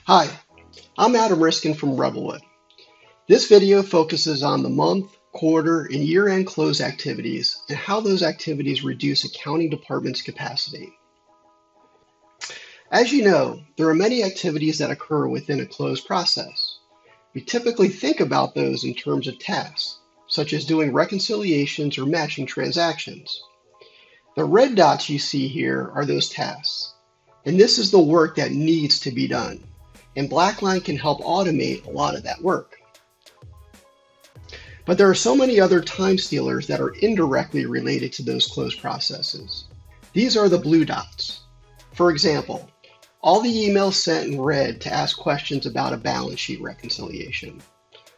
Hi, I'm Adam Riskin from Revelwood. This video focuses on the month, quarter, and year-end close activities and how those activities reduce accounting department's capacity. As you know, there are many activities that occur within a close process. We typically think about those in terms of tasks, such as doing reconciliations or matching transactions. The red dots you see here are those tasks, and this is the work that needs to be done. And BlackLine can help automate a lot of that work. But there are so many other time stealers that are indirectly related to those close processes. These are the blue dots. For example, all the emails sent and read to ask questions about a balance sheet reconciliation.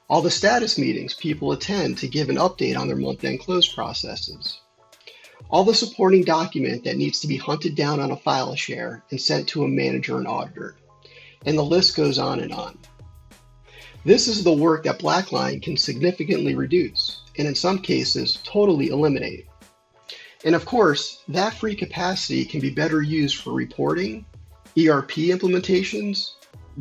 All the status meetings people attend to give an update on their month-end close processes. All the supporting document that needs to be hunted down on a file share and sent to a manager and auditor. And the list goes on and on. This is the work that BlackLine can significantly reduce, and in some cases, totally eliminate. And of course, that free capacity can be better used for reporting, ERP implementations,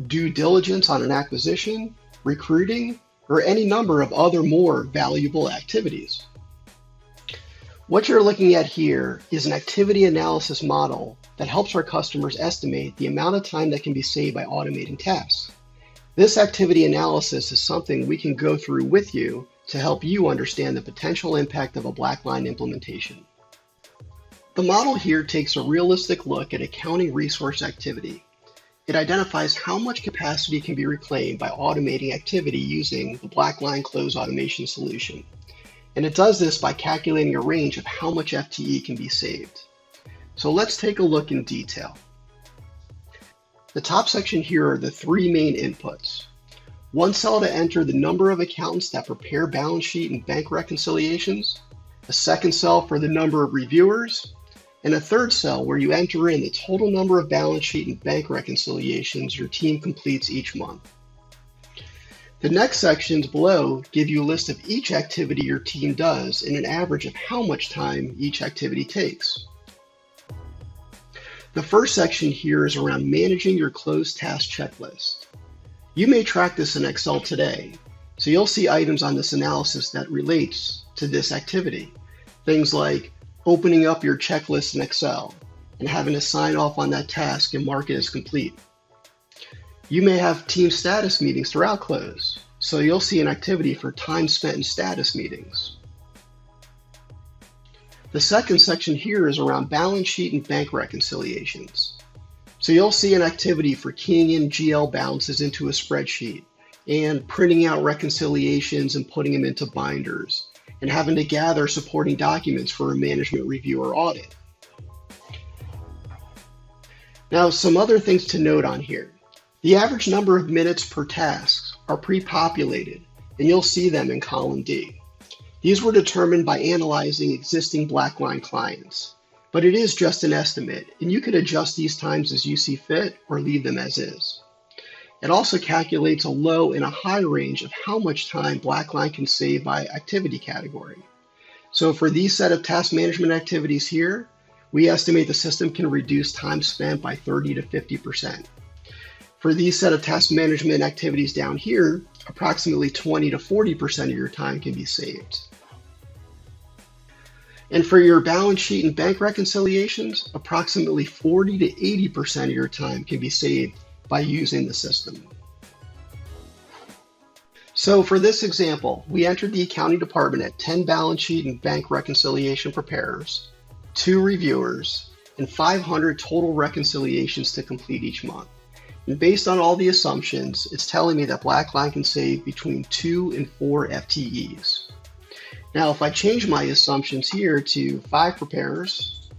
due diligence on an acquisition, recruiting, or any number of other more valuable activities. What you're looking at here is an activity analysis model that helps our customers estimate the amount of time that can be saved by automating tasks. This activity analysis is something we can go through with you to help you understand the potential impact of a BlackLine implementation. The model here takes a realistic look at accounting resource activity. It identifies how much capacity can be reclaimed by automating activity using the BlackLine Close Automation solution. And it does this by calculating a range of how much FTE can be saved. So let's take a look in detail. The top section here are the three main inputs. One cell to enter the number of accountants that prepare balance sheet and bank reconciliations, a second cell for the number of reviewers, and a third cell where you enter in the total number of balance sheet and bank reconciliations your team completes each month. The next sections below give you a list of each activity your team does and an average of how much time each activity takes. The first section here is around managing your closed task checklist. You may track this in Excel today, so you'll see items on this analysis that relates to this activity. Things like opening up your checklist in Excel and having to sign off on that task and mark it as complete. You may have team status meetings throughout close, so you'll see an activity for time spent in status meetings. The second section here is around balance sheet and bank reconciliations. So you'll see an activity for keying in GL balances into a spreadsheet and printing out reconciliations and putting them into binders and having to gather supporting documents for a management review or audit. Now, some other things to note on here. The average number of minutes per task are pre-populated, and you'll see them in column D. These were determined by analyzing existing BlackLine clients, but it is just an estimate, and you could adjust these times as you see fit or leave them as is. It also calculates a low and a high range of how much time BlackLine can save by activity category. So for these set of task management activities here, we estimate the system can reduce time spent by 30 to 50%. For these set of task management activities down here, approximately 20 to 40% of your time can be saved. And for your balance sheet and bank reconciliations, approximately 40 to 80% of your time can be saved by using the system. So for this example, we entered the accounting department at 10 balance sheet and bank reconciliation preparers, 2 reviewers, and 500 total reconciliations to complete each month. And based on all the assumptions, it's telling me that BlackLine can save between 2 and 4 FTEs. Now, if I change my assumptions here to 5 preparers,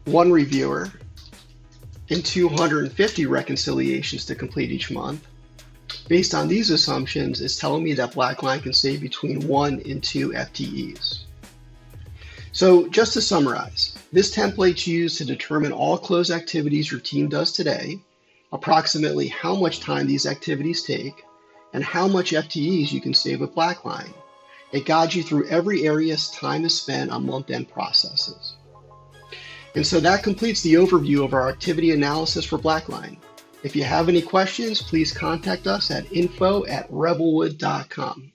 1 reviewer, and 250 reconciliations to complete each month, based on these assumptions, it's telling me that BlackLine can save between 1 and 2 FTEs. So just to summarize, this template's used to determine all close activities your team does today, approximately how much time these activities take, and how much FTEs you can save with BlackLine. It guides you through every area time is spent on month-end processes. And so that completes the overview of our activity analysis for BlackLine. If you have any questions, please contact us at info@revelwood.com.